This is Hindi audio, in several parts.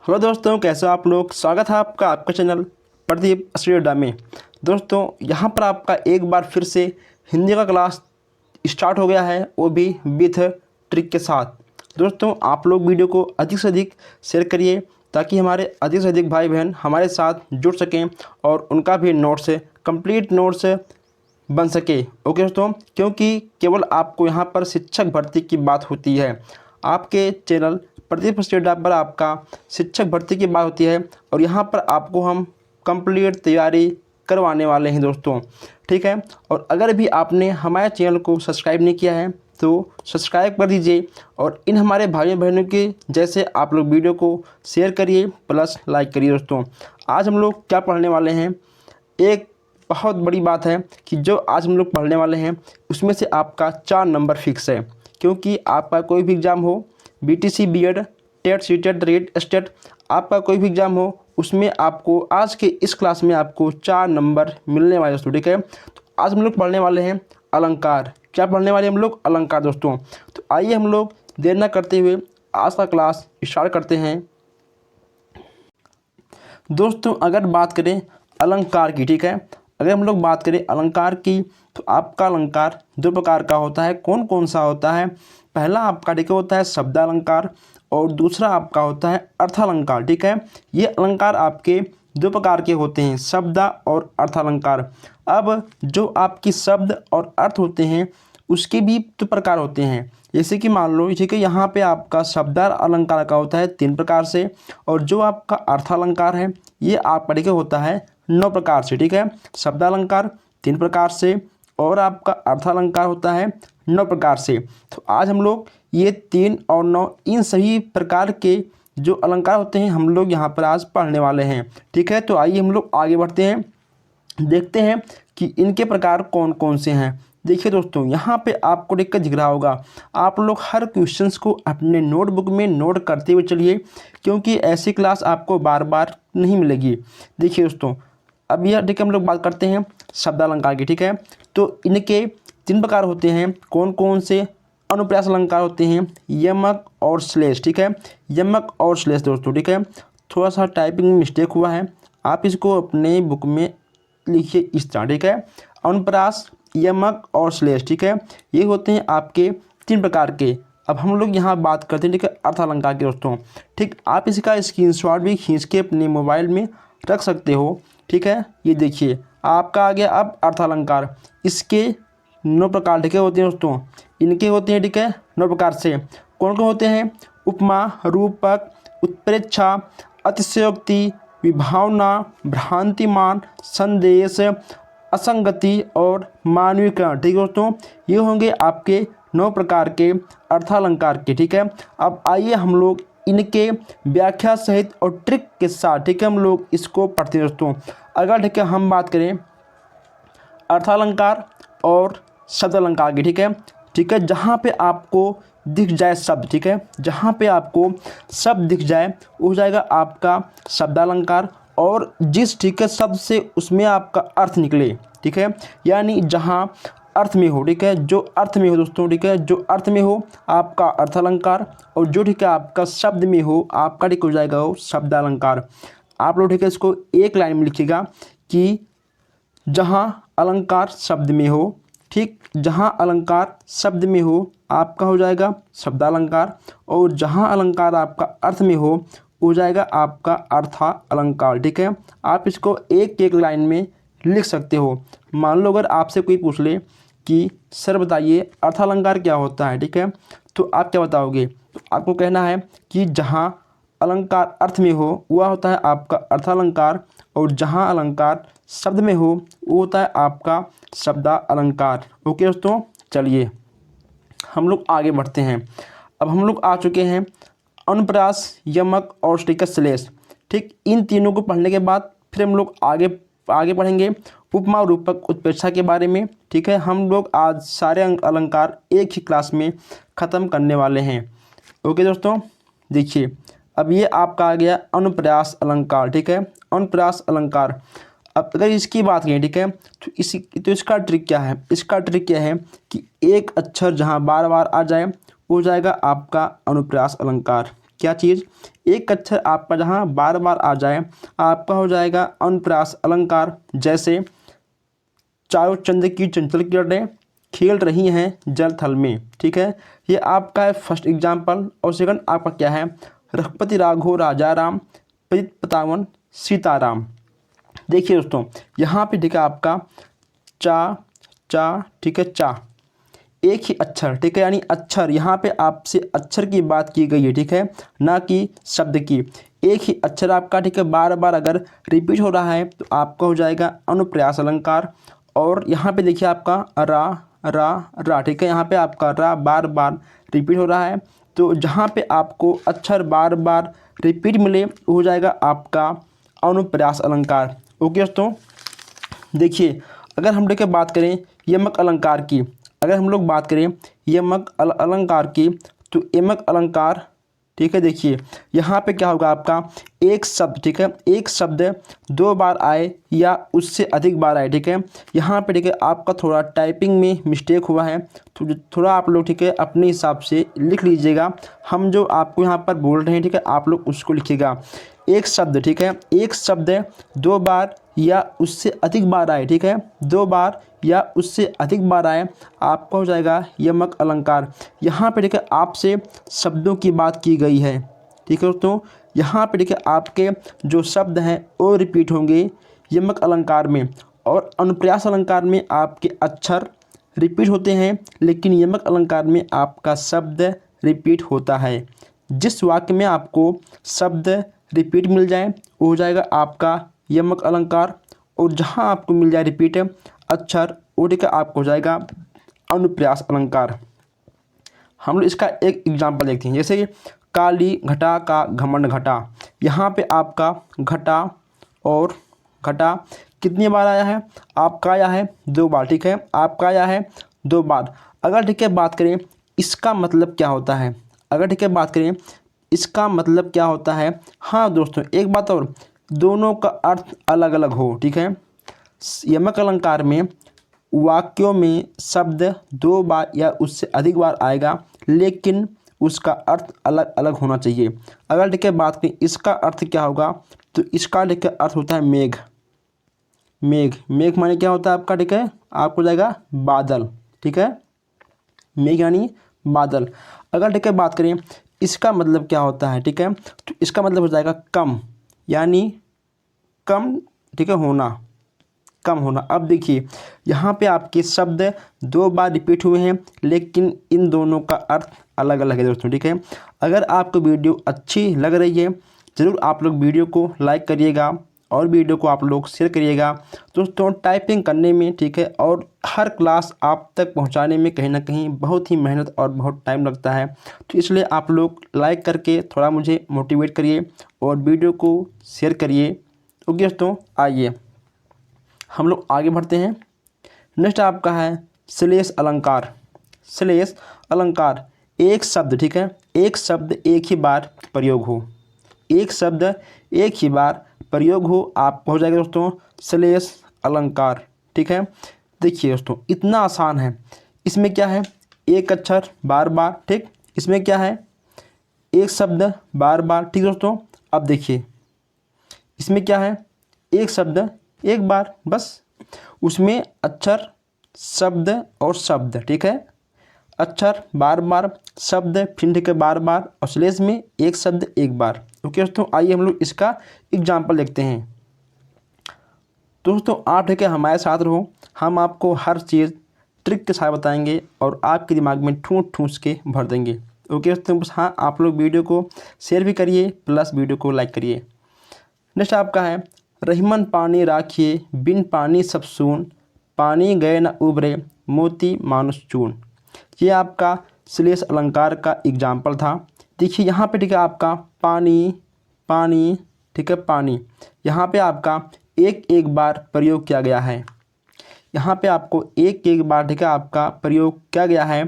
हेलो दोस्तों, कैसे हो आप लोग। स्वागत है आपका आपका चैनल प्रदीप स्टडी में। दोस्तों यहाँ पर आपका एक बार फिर से हिंदी का क्लास स्टार्ट हो गया है, वो भी विथ ट्रिक के साथ। दोस्तों आप लोग वीडियो को अधिक से अधिक शेयर करिए ताकि हमारे अधिक से अधिक भाई बहन हमारे साथ जुड़ सकें और उनका भी नोट्स कंप्लीट नोट्स बन सके। ओके दोस्तों, क्योंकि केवल आपको यहाँ पर शिक्षक भर्ती की बात होती है। आपके चैनल प्रदीप स्टडी पर आपका शिक्षक भर्ती की बात होती है और यहाँ पर आपको हम कंप्लीट तैयारी करवाने वाले हैं दोस्तों, ठीक है। और अगर भी आपने हमारे चैनल को सब्सक्राइब नहीं किया है तो सब्सक्राइब कर दीजिए और इन हमारे भाइयों बहनों के जैसे आप लोग वीडियो को शेयर करिए प्लस लाइक करिए। दोस्तों आज हम लोग क्या पढ़ने वाले हैं, एक बहुत बड़ी बात है कि जो आज हम लोग पढ़ने वाले हैं उसमें से आपका 4 नंबर फिक्स है। क्योंकि आपका कोई भी एग्ज़ाम हो, BTC, BEd, TET, CTET, REET, state, आपका कोई भी एग्ज़ाम हो उसमें आपको आज के इस क्लास में आपको 4 नंबर मिलने वाले दोस्तों, ठीक है। तो आज हम लोग पढ़ने वाले हैं अलंकार। क्या पढ़ने वाले हम लोग? अलंकार दोस्तों। तो आइए हम लोग देर न करते हुए आज का क्लास स्टार्ट करते हैं। दोस्तों अगर बात करें अलंकार की, ठीक है, अगर हम लोग बात करें अलंकार की तो आपका अलंकार 2 प्रकार का होता है। कौन कौन सा होता है? पहला आपका ठीक होता है शब्दालंकार और दूसरा आपका होता है अर्थालंकार, ठीक है। ये अलंकार आपके 2 प्रकार के होते हैं, शब्द और अर्थालंकार। अब जो आपकी शब्द और अर्थ होते हैं उसके भी 2 प्रकार होते हैं। जैसे कि मान लो, ठीक है, यहाँ पे आपका शब्दार अलंकार का होता है 3 प्रकार से और जो आपका अर्थालंकार है ये आपका ठीक होता है 9 प्रकार से, ठीक है। शब्दालंकार 3 प्रकार से और आपका अर्थालंकार होता है 9 प्रकार से। तो आज हम लोग ये 3 और 9 इन सभी प्रकार के जो अलंकार होते हैं हम लोग यहाँ पर आज पढ़ने वाले हैं, ठीक है। तो आइए हम लोग आगे बढ़ते हैं, देखते हैं कि इनके प्रकार कौन कौन से हैं। देखिए दोस्तों यहाँ पे आपको देख कर दिख रहा होगा, आप लोग हर क्वेश्चंस को अपने नोटबुक में नोट करते हुए चलिए क्योंकि ऐसी क्लास आपको बार बार नहीं मिलेगी। देखिए दोस्तों अब यह ठीक है, हम लोग बात करते हैं शब्दालंकार की, ठीक है। तो इनके 3 प्रकार होते हैं। कौन कौन से? अनुप्रास अलंकार होते हैं, यमक और श्लेष, ठीक है। यमक और श्लेष दोस्तों, ठीक है। थोड़ा सा टाइपिंग मिस्टेक हुआ है, आप इसको अपने बुक में लिखिए इस तरह, ठीक है। अनुप्रास, यमक और श्लेष, ठीक है, ये होते हैं आपके 3 प्रकार के। अब हम लोग यहाँ बात करते हैं, ठीक है, अर्थालंकार के दोस्तों, ठीक। आप इसका स्क्रीनशॉट भी खींच के अपने मोबाइल में रख सकते हो, ठीक है। ये देखिए आपका आ गया अब अर्थालंकार। इसके 9 प्रकार ठीक है होते हैं दोस्तों, इनके होते हैं, ठीक है, 9 प्रकार से। कौन कौन होते हैं? उपमा, रूपक, उत्प्रेक्षा, अतिशयोक्ति, विभावना, भ्रांतिमान, संदेश, असंगति और मानवीकरण, ठीक है दोस्तों। ये होंगे आपके 9 प्रकार के अर्थालंकार के, ठीक है। अब आइए हम लोग इनके व्याख्या सहित और ट्रिक के साथ, ठीक है, हम लोग इसको पढ़ते हैं दोस्तों। अगर ठीक है हम बात करें अर्थालंकार और शब्दालंकार की, ठीक है, ठीक है, जहाँ पे आपको दिख जाए शब्द, ठीक है, जहाँ पे आपको शब्द दिख जाए वो हो जाएगा आपका शब्दालंकार। और जिस ठीक है शब्द से उसमें आपका अर्थ निकले, ठीक है, यानी जहाँ अर्थ में हो, ठीक है, जो अर्थ में हो दोस्तों, ठीक है, जो अर्थ में हो आपका अर्थालंकार और जो ठीक है आपका शब्द में हो आपका ठीक हो जाएगा वो शब्दालंकार। आप लोग ठीक है इसको एक लाइन में लिखिएगा कि जहाँ अलंकार शब्द में हो, ठीक, जहाँ अलंकार शब्द में हो आपका हो जाएगा शब्दालंकार और जहाँ अलंकार आपका अर्थ में हो जाएगा आपका अर्था अलंकार, ठीक है। आप इसको एक एक लाइन में लिख सकते हो। मान लो अगर आपसे कोई पूछ ले कि सर बताइए अर्थालंकार क्या होता है, ठीक है, तो आप क्या बताओगे? तो आपको कहना है कि जहाँ अलंकार अर्थ में हो वह होता है आपका अर्थालंकार और जहाँ अलंकार शब्द में हो वो होता है आपका शब्दा अलंकार। ओके दोस्तों, चलिए हम लोग आगे बढ़ते हैं। अब हम लोग आ चुके हैं अनुप्रास, यमक और श्लेष, ठीक। इन तीनों को पढ़ने के बाद फिर हम लोग आगे पढ़ेंगे उपमा, रूपक, उत्प्रेक्षा के बारे में, ठीक है। हम लोग आज सारे अलंकार एक ही क्लास में ख़त्म करने वाले हैं। ओके दोस्तों, देखिए अब ये आपका आ गया अनुप्रास अलंकार, ठीक है, अनुप्रास अलंकार। अब अगर इसकी बात करें, ठीक है, तो इसका ट्रिक क्या है? इसका ट्रिक क्या है कि एक अक्षर जहाँ बार बार आ जाए वो हो जाएगा आपका अनुप्रास अलंकार। क्या चीज़, एक अक्षर आपका जहाँ बार बार आ जाए आपका हो जाएगा अनुप्रास अलंकार। जैसे चारों चंद्र की चंचल किरणें खेल रही हैं जल थल में, ठीक है। ये आपका है फर्स्ट एग्जाम्पल। और सेकंड आपका क्या है, रघुपति राघव राजा राम पतित पावन सीताराम। देखिए दोस्तों यहाँ पे ठीक है आपका चा चा, ठीक है, चा एक ही अक्षर, ठीक है, यानी अक्षर यहाँ पे आपसे अक्षर की बात की गई है, ठीक है, ना कि शब्द की। एक ही अक्षर आपका, ठीक है, बार बार अगर रिपीट हो रहा है तो आपका हो जाएगा अनुप्रास अलंकार। और यहाँ पे देखिए आपका रा रा रा, ठीक है, यहाँ पे आपका रा बार बार रिपीट हो रहा है, तो जहाँ पे आपको अक्षर बार बार रिपीट मिले वो हो जाएगा आपका अनुप्रास अलंकार। ओके दोस्तों, देखिए अगर हम देखिए बात करें यमक अलंकार की, अगर हम लोग बात करें यमक अलंकार की, तो यमक अलंकार, ठीक है, देखिए यहाँ पे क्या होगा आपका एक शब्द, ठीक है, एक शब्द दो बार आए या उससे अधिक बार आए, ठीक है। यहाँ पे ठीक है आपका थोड़ा टाइपिंग में मिस्टेक हुआ है, तो थोड़ा आप लोग, ठीक है, अपने हिसाब से लिख लीजिएगा। हम जो आपको यहाँ पर बोल रहे हैं, ठीक है, आप लोग उसको लिखिएगा। एक शब्द, ठीक है, एक शब्द दो बार या उससे अधिक बार आए, ठीक है, दो बार या उससे अधिक बार आए आपका हो जाएगा यमक अलंकार। यहाँ पे ठीक है आपसे शब्दों की बात की गई है, ठीक है दोस्तों। यहाँ पे ठीक है आपके जो शब्द हैं वो रिपीट होंगे यमक अलंकार में, और अनुप्रास अलंकार में आपके अक्षर रिपीट होते हैं, लेकिन यमक अलंकार में आपका शब्द रिपीट होता है। जिस वाक्य में आपको शब्द रिपीट मिल जाए वो हो जाएगा आपका यमक अलंकार, और जहाँ आपको मिल जाए रिपीट अक्षर वो ठीक है आपको हो जाएगा अनुप्रास अलंकार। हम लोग इसका एक एग्जाम्पल देखते हैं, जैसे कि काली घटा का घमंड घटा। यहाँ पे आपका घटा और घटा कितनी बार आया है, आपका आया है दो बार, ठीक है, आपका आया है दो बार। अगर ठीक है बात करें इसका मतलब क्या होता है, अगर ठीक है बात करें इसका मतलब क्या होता है, हाँ दोस्तों एक बात और, दोनों का अर्थ अलग अलग हो, ठीक है। यमक अलंकार में वाक्यों में शब्द दो बार या उससे अधिक बार आएगा, लेकिन उसका अर्थ अलग अलग होना चाहिए। अगर ठीक है बात करें इसका अर्थ क्या होगा, तो इसका ठीक है अर्थ होता है मेघ। मेघ, मेघ माने क्या होता है आपका, ठीक है, आपको जाएगा बादल, ठीक है, मेघ यानी बादल। अगर ठीक है बात करें इसका मतलब क्या होता है, ठीक है, तो इसका मतलब हो जाएगा कम, यानी कम, ठीक है, होना, कम होना। अब देखिए यहाँ पे आपके शब्द दो बार रिपीट हुए हैं, लेकिन इन दोनों का अर्थ अलग अलग है दोस्तों, ठीक है। अगर आपको वीडियो अच्छी लग रही है ज़रूर आप लोग वीडियो को लाइक करिएगा और वीडियो को आप लोग शेयर करिएगा दोस्तों। टाइपिंग करने में, ठीक है, और हर क्लास आप तक पहुंचाने में कहीं ना कहीं बहुत ही मेहनत और बहुत टाइम लगता है, तो इसलिए आप लोग लाइक करके थोड़ा मुझे मोटिवेट करिए और वीडियो को शेयर करिए। ओके दोस्तों, आइए हम लोग आगे बढ़ते हैं। नेक्स्ट आपका है श्लेष अलंकार। श्लेष अलंकार एक शब्द, ठीक है, एक शब्द एक ही बार प्रयोग हो, एक शब्द एक ही बार प्रयोग हो आपको हो जाएगा दोस्तों श्लेष अलंकार, ठीक है। देखिए दोस्तों इतना आसान है, इसमें क्या है एक अक्षर बार बार, ठीक, इसमें क्या है एक शब्द बार बार, ठीक दोस्तों। अब देखिए इसमें क्या है एक शब्द एक बार बस, उसमें अक्षर शब्द और शब्द, ठीक है, अक्षर बार बार शब्द फिर ठीक है बार बार, और श्लेष में एक शब्द एक बार। ओके दोस्तों, आइए हम लोग इसका एग्जाम्पल देखते हैं। दोस्तों आप ठीक है हमारे साथ रहो, हम आपको हर चीज़ ट्रिक के साथ बताएंगे और आपके दिमाग में ठूंस ठूंस के भर देंगे। ओके दोस्तों, बस हाँ आप लोग वीडियो को शेयर भी करिए प्लस वीडियो को लाइक करिए। नेक्स्ट आपका है रहीमन पानी राखिए बिन पानी सब सून, पानी गए न उभरे मोती मानुष चून। ये आपका श्लेष अलंकार का एग्जाम्पल था। देखिए यहाँ पे ठीक है आपका पानी पानी, ठीक है, पानी यहाँ पे आपका एक एक बार प्रयोग किया गया है, यहाँ पे आपको एक एक बार ठीक है आपका प्रयोग किया गया है,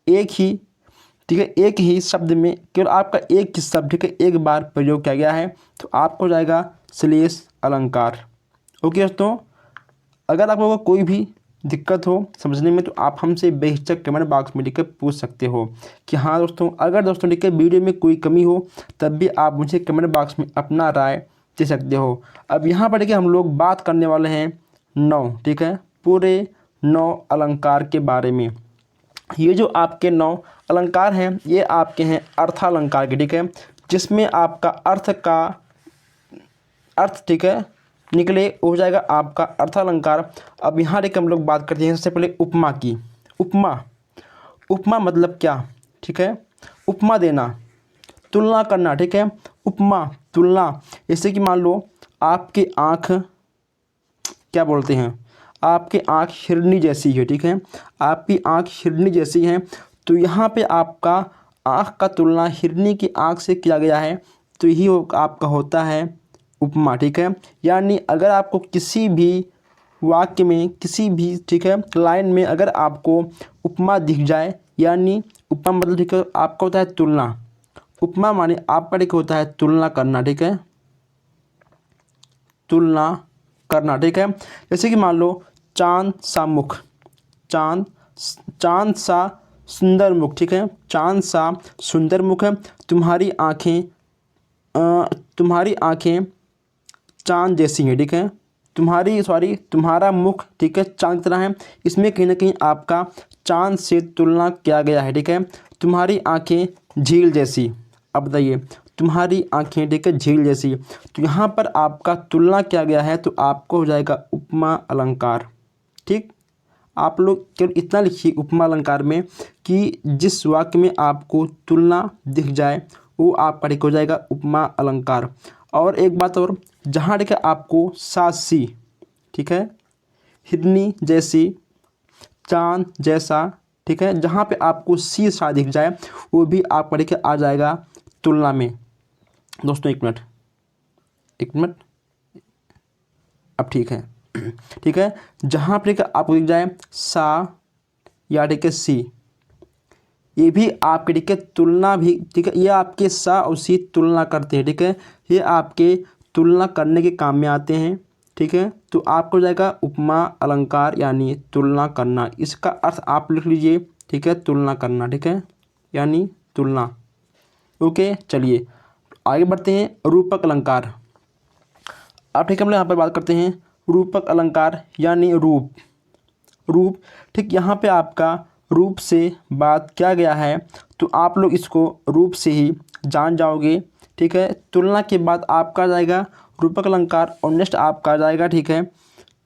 एक ही, ठीक है, एक ही शब्द में केवल आपका एक ही शब्द, ठीक है, एक बार प्रयोग किया गया है, तो आपको जाएगा श्लेष अलंकार। ओके दोस्तों, अगर आप लोगों को कोई भी दिक्कत हो समझने में तो आप हमसे बेहिचक कमेंट बॉक्स में लिखकर पूछ सकते हो कि हाँ दोस्तों। अगर दोस्तों लिखकर वीडियो में कोई कमी हो तब भी आप मुझे कमेंट बॉक्स में अपना राय दे सकते हो। अब यहाँ पर देखिए हम लोग बात करने वाले हैं 9, ठीक है, पूरे 9 अलंकार के बारे में। ये जो आपके 9 अलंकार हैं ये आपके हैं अर्थालंकार के, ठीक है, जिसमें आपका अर्थ, ठीक है, निकले हो जाएगा आपका अर्थालंकार। अब यहाँ देखिए हम लोग बात करते हैं सबसे पहले उपमा की। उपमा मतलब क्या, ठीक है, उपमा देना, तुलना करना, ठीक है, उपमा तुलना। जैसे कि मान लो आपकी आँख, क्या बोलते हैं, आपकी आँख हिरनी जैसी है, ठीक है, आपकी आँख हिरनी जैसी है, तो यहाँ पे आपका आँख का तुलना हिरनी की आँख से किया गया है, तो यही आपका होता है उपमा, ठीक है। यानी अगर आपको किसी भी वाक्य में, किसी भी, ठीक है, लाइन में अगर आपको उपमा दिख जाए, यानी उपमा मतलब, ठीक है, आपका होता है तुलना। उपमा माने आपका ठीक होता है तुलना करना, ठीक है, तुलना करना, ठीक है। जैसे कि मान लो चांद सा मुख, चांद सा सुंदर मुख, ठीक है, चांद सा सुंदर मुख है, तुम्हारी आँखें चांद जैसी हैं, ठीक है, तुम्हारा मुख, ठीक है, चांद की तरह है। इसमें कहीं ना कहीं आपका चांद से तुलना किया गया है, ठीक है। तुम्हारी आँखें झील जैसी, अब बताइए, तुम्हारी आँखें, ठीक है, झील जैसी, तो यहाँ पर आपका तुलना किया गया है, तो आपको हो जाएगा उपमा अलंकार, ठीक। आप लोग केवल इतना लिखिए उपमा अलंकार में कि जिस वाक्य में आपको तुलना दिख जाए वो आपका ठीक हो जाएगा उपमा अलंकार। और एक बात और, जहाँ देखिए आपको सासी, ठीक है, हिरनी जैसी, चांद जैसा, ठीक है, जहाँ पे आपको सी सा दिख जाए वो भी आपका देखिए आ जाएगा तुलना में। दोस्तों एक मिनट, अब ठीक है, ठीक है, जहाँ पे आपको दिख जाए सा या ठीक है सी, ये भी आपके, ठीक है, तुलना भी, ठीक है, ये आपके सा और सी तुलना करते हैं, ठीक है, ये आपके तुलना करने के काम में आते हैं, ठीक है। तो आपको हो जाएगा उपमा अलंकार यानी तुलना करना। इसका अर्थ आप लिख लीजिए, ठीक है, तुलना करना, ठीक है, यानी तुलना। ओके, चलिए आगे बढ़ते हैं। रूपक अलंकार। अब ठीक है, हम लोग यहाँ पर बात करते हैं रूपक अलंकार यानी रूप, ठीक। यहाँ पे आपका रूप से बात किया गया है, तो आप लोग इसको रूप से ही जान जाओगे, ठीक है। तुलना के बाद आपका आ जाएगा रूपक अलंकार और नेक्स्ट आपका आ जाएगा, ठीक है,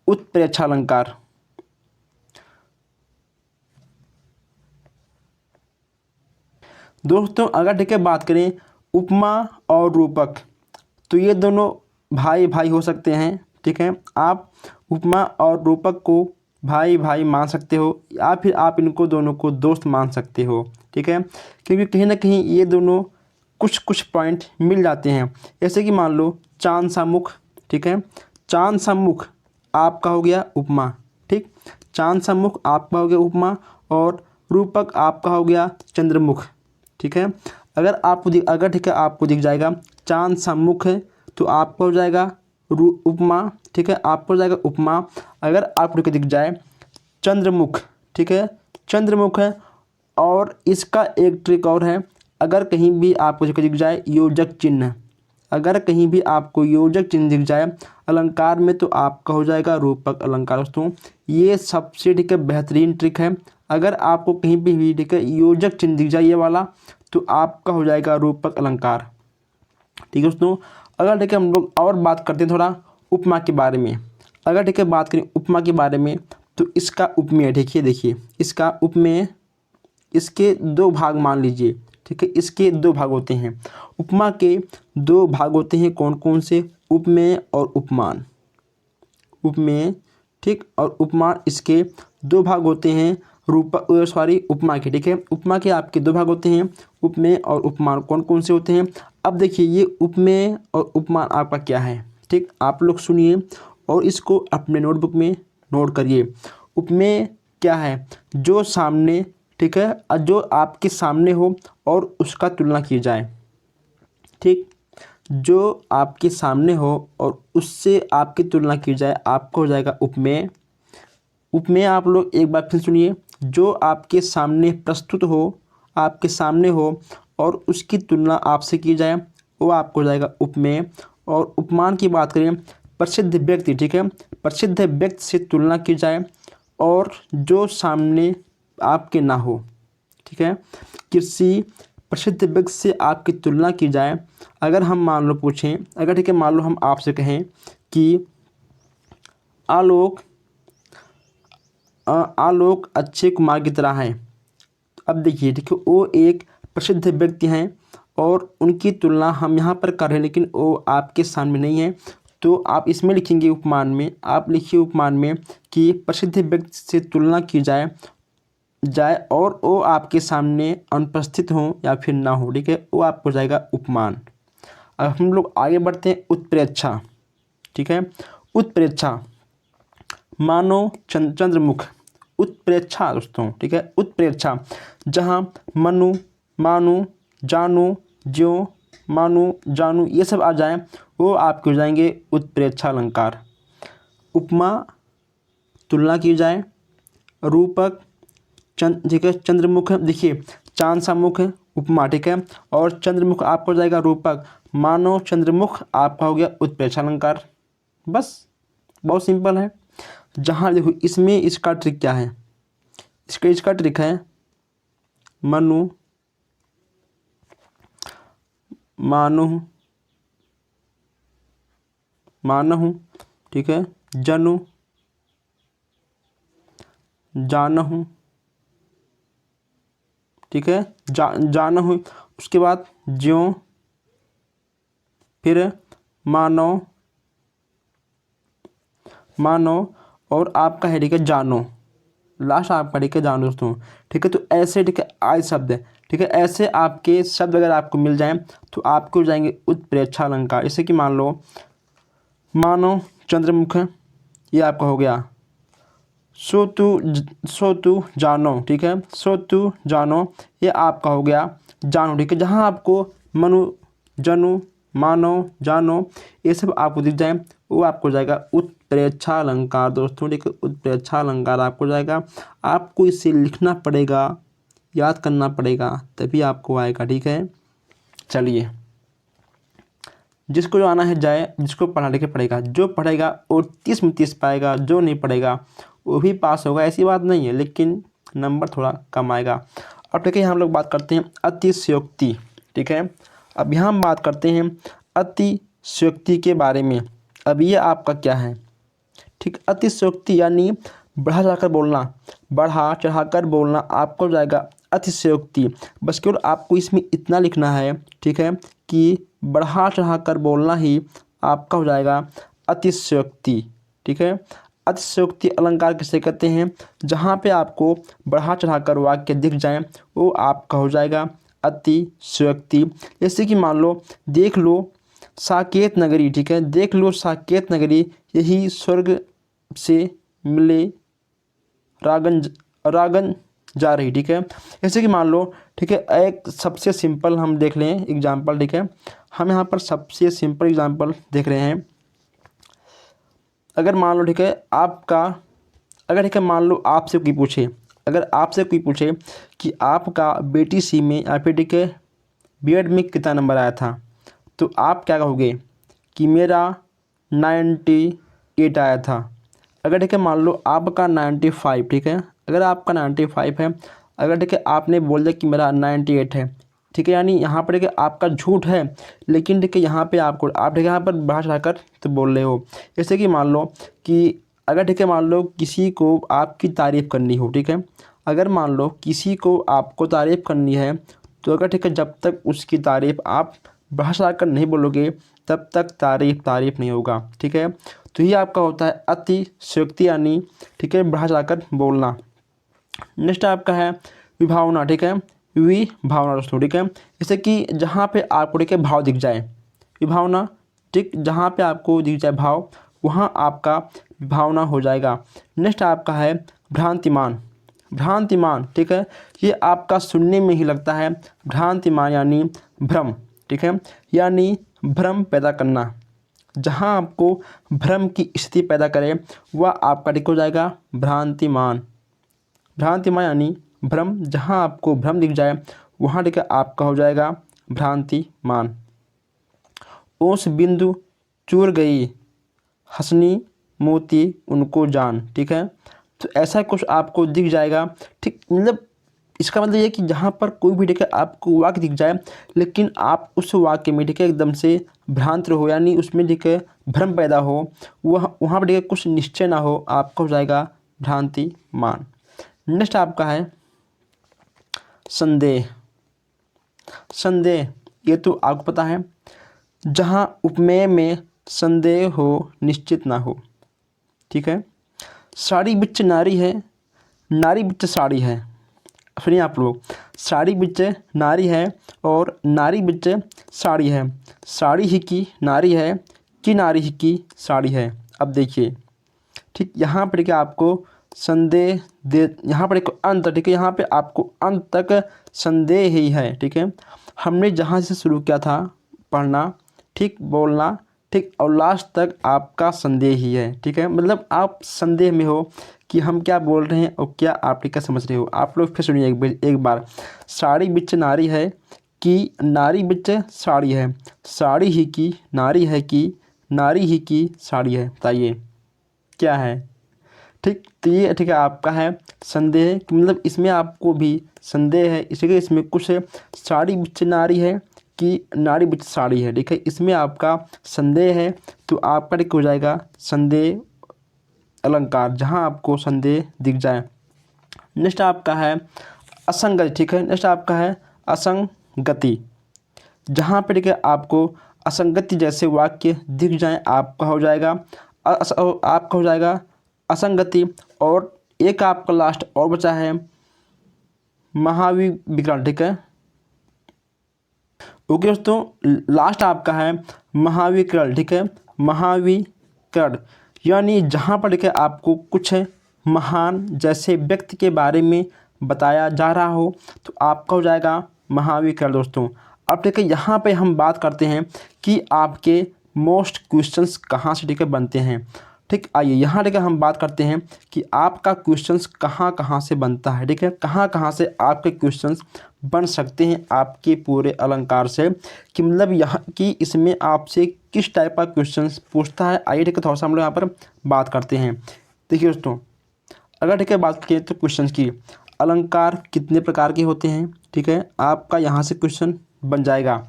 उत्प्रेक्षा अलंकार। दोस्तों अगर ठीक है बात करें उपमा और रूपक, तो ये दोनों भाई भाई हो सकते हैं, ठीक है। आप उपमा और रूपक को भाई भाई मान सकते हो या फिर आप इनको दोनों को दोस्त मान सकते हो, ठीक है, क्योंकि कहीं ना कहीं ये दोनों कुछ पॉइंट मिल जाते हैं। जैसे कि मान लो चांद सा मुख, ठीक है, चांद सा मुख आपका हो गया उपमा, ठीक, चांद सा मुख आपका हो गया उपमा, और रूपक आपका हो गया चंद्रमुख, ठीक है। अगर ठीक है आपको दिख जाएगा चांद सा मुख है तो आपको हो जाएगा उपमा, ठीक है, आपको हो जाएगा उपमा। अगर आपको दिख जाए चंद्रमुख, ठीक है, चंद्रमुख है। और इसका एक ट्रिक और है, अगर कहीं भी आपको दिख जाए योजक चिन्ह, अगर कहीं भी आपको योजक चिन्ह दिख जाए अलंकार में तो आपका हो जाएगा रूपक अलंकार। दोस्तों ये सबसे, ठीक है, बेहतरीन ट्रिक है। अगर आपको कहीं भी, ठीक है, योजक चिन्ह दिख जाए ये वाला तो आपका हो जाएगा रूपक अलंकार, ठीक है। दोस्तों अगर ठीक है हम लोग और बात करते हैं थोड़ा उपमा के बारे में। अगर ठीक है बात करें उपमा के बारे में तो इसका उपमेय, देखिए इसका उपमेय, इसके 2 भाग मान लीजिए, ठीक है, इसके 2 भाग होते हैं। उपमा के 2 भाग होते हैं, कौन कौन से, उपमेय और उपमान। उपमेय, ठीक, और उपमान, इसके 2 भाग होते हैं उपमा के, ठीक है। उपमा के आपके 2 भाग होते हैं, उपमेय और उपमान। कौन कौन से होते हैं, अब देखिए ये उपमेय और उपमान आपका क्या है, ठीक, आप लोग सुनिए और इसको अपने नोटबुक में नोट करिए। उपमेय क्या है, जो सामने, ठीक है, जो आपके सामने हो और उसका तुलना की जाए, ठीक, जो आपके सामने हो और उससे आपकी तुलना की जाए, आपको हो जाएगा उपमेय। उपमेय आप लोग एक बार फिर सुनिए, जो आपके सामने प्रस्तुत हो, आपके सामने हो और उसकी तुलना आपसे की जाए, वो आपको हो जाएगा उपमेय। और उपमान की बात करें, प्रसिद्ध व्यक्ति, ठीक है, प्रसिद्ध व्यक्ति से तुलना की जाए और जो सामने आपके ना हो, ठीक है। किसी प्रसिद्ध व्यक्ति से आपकी तुलना की जाए। अगर हम मान लो पूछें, अगर ठीक है मान लो हम आपसे कहें कि आलोक आलोक अक्षय कुमार की तरह है। अब देखिए, ठीक है, वो एक प्रसिद्ध व्यक्ति हैं और उनकी तुलना हम यहाँ पर कर रहे हैं, लेकिन वो आपके सामने नहीं है। तो आप इसमें लिखेंगे उपमान में, आप लिखिए उपमान में कि प्रसिद्ध व्यक्ति से तुलना की जाए और वो आपके सामने अनुपस्थित हों या फिर ना हो, ठीक है, वो आपको जाएगा उपमान। अब हम लोग आगे बढ़ते हैं, उत्प्रेक्षा, ठीक है। उत्प्रेक्षा, मानो चंद्रमुख, उत्प्रेक्षा दोस्तों, ठीक है, उत्प्रेक्षा, जहाँ मनु, मानु, जानु, ज्यों, मानु, जानू ये सब आ जाए, वो आपके हो जाएंगे उत्प्रेक्षा अलंकार। उपमा, तुलना की जाए, रूपक, ठीक है, चंद्रमुख, देखिए चांद सा मुख उपमा, ठीक है, और चंद्रमुख आपका हो जाएगा रूपक। मानो चंद्रमुख आपका हो गया उत्प्रेक्षा अलंकार। बस बहुत सिंपल है। जहाँ देखो इसमें इसका ट्रिक क्या है, इसका ट्रिक है मनु, मानु, मानहु, ठीक है, जनु, जानहु, ठीक है, जानहु, उसके बाद ज्यों, फिर मानो, और आपका है ठीक है जानो, लास्ट आपका ठीक है जानो दोस्तों, ठीक है। तो ऐसे ठीक है आय शब्द है, ठीक है, ऐसे आपके शब्द अगर आपको मिल जाएं तो आपको हो जाएंगे उत्प्रेक्षा अलंकार। जैसे कि मान लो मानो चंद्रमुख, ये आपका हो गया। सो तू जानो, ठीक है, सो तू जानो, ये आपका हो गया जानो, ठीक है। जहाँ आपको मनु, जनु, मानो, जानो ये सब आपको दिख जाए, वो आपको जाएगा उत्प्रेक्षा अलंकार दोस्तों, ठीक है, उत्प्रेक्षा अलंकार आपको जाएगा। आपको इसे लिखना पड़ेगा, याद करना पड़ेगा, तभी आपको आएगा, ठीक है। चलिए, जिसको जो आना है जाए, जिसको पढ़ा लिखे पड़ेगा, जो पढ़ेगा वो 30 में 30 पाएगा, जो नहीं पढ़ेगा वो भी पास होगा, ऐसी बात नहीं है, लेकिन नंबर थोड़ा कम आएगा। अब ठीक है, हम लोग बात करते हैं अतिशयोक्ति, ठीक है। अब यहाँ हम बात करते हैं अतिशयोक्ति के बारे में। अब ये आपका क्या है, ठीक, अतिशयोक्ति यानी बढ़ा चढ़ाकर बोलना, बढ़ा चढ़ाकर बोलना आपको जाएगा अतिशयोक्ति। बस केवल आपको इसमें इतना लिखना है, ठीक है, कि बढ़ा चढ़ाकर बोलना ही आपका हो जाएगा अतिशयोक्ति, ठीक है। अतिशयोक्ति अलंकार किसे कहते हैं, जहाँ पे आपको बढ़ा चढ़ाकर वाक्य दिख जाए वो आपका हो जाएगा अतिशयोक्ति। जैसे कि मान लो, देख लो साकेत नगरी, ठीक है, देख लो साकेत नगरी, यही स्वर्ग से मिले रागन जा रही, ठीक है। जैसे कि मान लो, ठीक है, एक सबसे सिंपल हम देख लें एग्जाम्पल, ठीक है, हम यहाँ पर सबसे सिंपल एग्जाम्पल देख रहे हैं। अगर मान लो, ठीक है, आपका, अगर ठीक है मान लो आपसे कोई पूछे, अगर आपसे कोई पूछे कि आपका BTC में या फिर ठीक है B.Ed में कितना नंबर आया था, तो आप क्या कहोगे कि मेरा 98 आया था। अगर ठीक है मान लो आपका 95, ठीक है, अगर आपका 95 है, अगर ठीक है आपने बोल दिया कि मेरा 98 है, ठीक है, यानी यहाँ पर ठीक है आपका झूठ है, लेकिन ठीक है यहाँ पे आपको आप ठीक है यहाँ पर बढ़ा चढ़ाकर तो बोल रहे हो। जैसे कि मान लो कि अगर ठीक है मान लो किसी को आपकी तारीफ़ करनी हो, ठीक है, अगर मान लो किसी को आपको तारीफ़ करनी है, तो अगर ठीक है जब तक उसकी तारीफ़ आप बढ़ा चढ़ाकर नहीं बोलोगे तब तक तारीफ़ नहीं होगा, ठीक है। तो ये आपका होता है अतिशयोक्ति यानी ठीक है बढ़ा चढ़ाकर बोलना। नेक्स्ट आपका है विभावना, ठीक है, विभावना दोस्तों, ठीक है, जैसे कि जहाँ पे आपको ठीक है भाव दिख जाए, विभावना, ठीक, जहाँ पे आपको दिख जाए भाव वहाँ आपका विभावना हो जाएगा। नेक्स्ट आपका है भ्रांतिमान, भ्रांतिमान, ठीक है, ये आपका सुनने में ही लगता है, भ्रांतिमान यानी भ्रम, ठीक है, यानी भ्रम पैदा करना, जहाँ आपको भ्रम की स्थिति पैदा करे वह आपका ठीक हो जाएगा भ्रांतिमान। भ्रांतिमान यानी भ्रम, जहाँ आपको भ्रम दिख जाए वहाँ ठीक है आपका हो जाएगा भ्रांतिमान। ओस बिंदु चूर गई, हंसनी मोती उनको जान। ठीक है, तो ऐसा कुछ आपको दिख जाएगा। ठीक, मतलब इसका मतलब ये कि जहाँ पर कोई भी ठीक है आपको वाक्य दिख जाए लेकिन आप उस वाक्य में ठीक है एकदम से भ्रांत हो, यानी उसमें ठीक है भ्रम पैदा हो, वह वहाँ पर ठीक है कुछ निश्चय ना हो, आपका हो जाएगा भ्रांतिमान। नेक्स्ट आपका है संदेह। संदेह ये तो आपको पता है, जहाँ उपमेय में संदेह हो निश्चित ना हो। ठीक है, साड़ी बिच नारी है, नारी बिच साड़ी है। सुनिए आप लोग, साड़ी बिच नारी है और नारी बिच साड़ी है। साड़ी ही की नारी है कि नारी ही की साड़ी है। अब देखिए, ठीक यहाँ पर क्या आपको संदेह दे, यहाँ पर एक अंत, ठीक है, यहाँ पे आपको अंत तक संदेह ही है। ठीक है, हमने जहाँ से शुरू किया था पढ़ना, ठीक, बोलना, ठीक, और लास्ट तक आपका संदेह ही है। ठीक है, मतलब आप संदेह में हो कि हम क्या बोल रहे हैं और क्या आप ठीक है समझ रहे हो। आप लोग फिर सुनिए एक बार। साड़ी बिच नारी है कि नारी बिच साड़ी है। साड़ी ही की नारी है कि नारी ही की साड़ी है। बताइए क्या है। ठीक, तो ये ठीक है आपका है संदेह, मतलब इसमें आपको भी संदेह है, इसलिए इसमें कुछ साड़ी बिच नारी है कि नारी बिच साड़ी है। ठीक है, इसमें आपका संदेह है, तो आपका ठीक हो जाएगा संदेह अलंकार, जहाँ आपको संदेह दिख जाए। नेक्स्ट आपका है असंगति। ठीक है, नेक्स्ट आपका है असंगति, जहाँ पर ठीक है आपको असंगति जैसे वाक्य दिख जाए आपका हो जाएगा आपका हो जाएगा असंगति। और एक आपका लास्ट और बचा है महाविकरण। ठीक है, ओके दोस्तों, लास्ट आपका है महाविकरण। ठीक है, महाविकरण यानी जहाँ पर ठीक है आपको कुछ महान जैसे व्यक्ति के बारे में बताया जा रहा हो, तो आपका हो जाएगा महाविकरण दोस्तों। अब ठीक है यहाँ पे हम बात करते हैं कि आपके मोस्ट क्वेश्चंस कहाँ से ठीक है बनते हैं। ठीक, आइए यहाँ ठीक है हम बात करते हैं कि आपका क्वेश्चंस कहाँ कहाँ से बनता है। ठीक है, कहाँ कहाँ से आपके क्वेश्चंस बन सकते हैं आपके पूरे अलंकार से, कि मतलब यहाँ कि इसमें आपसे किस टाइप का क्वेश्चंस पूछता है। आइए ठीक है थोड़ा सा हम लोग यहाँ पर बात करते हैं। देखिए दोस्तों, अगर ठीक है बात करें तो क्वेश्चन की, अलंकार कितने प्रकार के होते हैं। ठीक है, आपका यहाँ से क्वेश्चन बन जाएगा।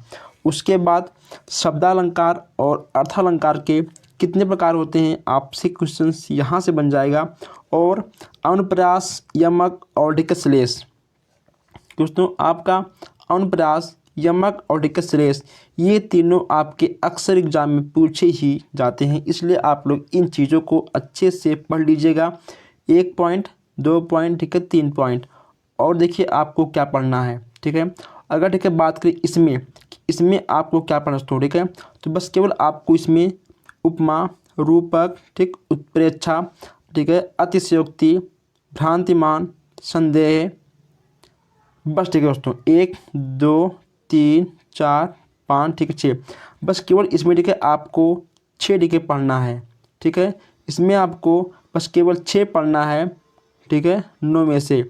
उसके बाद शब्दालंकार और अर्थालंकार के कितने प्रकार होते हैं, आपसे क्वेश्चंस यहाँ से बन जाएगा। और अनुप्रास, यमक और ठीक है श्लेष। दोस्तों आपका अनुप्रास, यमक और ठीक है श्लेष, ये तीनों आपके अक्सर एग्जाम में पूछे ही जाते हैं, इसलिए आप लोग इन चीज़ों को अच्छे से पढ़ लीजिएगा। 1 पॉइंट, 2 पॉइंट, ठीक है 3 पॉइंट। और देखिए आपको क्या पढ़ना है। ठीक है, अगर ठीक है बात करें इसमें आपको क्या पढ़ना है। ठीक है, तो बस केवल आपको इसमें उपमा, रूपक, ठीक, उत्प्रेक्षा, ठीक है, अतिशयोक्ति, भ्रांतिमान, संदेह, बस ठीक है दोस्तों 1 2 3 4 5 ठीक है 6, बस केवल इसमें ठीक है आपको 6 ठीक है पढ़ना है। ठीक है, इसमें आपको बस केवल 6 पढ़ना है। ठीक है, 9 में से,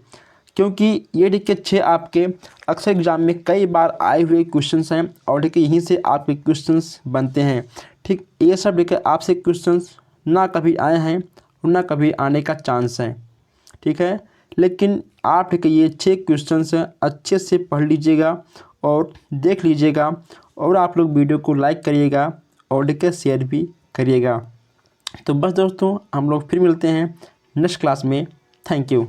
क्योंकि ये ठीक है 6 आपके अक्सर एग्जाम में कई बार आए हुए क्वेश्चंस हैं और ठीक है यहीं से आपके क्वेश्चंस बनते हैं। ठीक, ये सब ठीक है आपसे क्वेश्चंस ना कभी आए हैं और ना कभी आने का चांस है। ठीक है, लेकिन आप ठीक है ये 6 क्वेश्चंस अच्छे से पढ़ लीजिएगा और देख लीजिएगा, और आप लोग वीडियो को लाइक करिएगा और ठीक है शेयर भी करिएगा। तो बस दोस्तों हम लोग फिर मिलते हैं नेक्स्ट क्लास में। Thank you.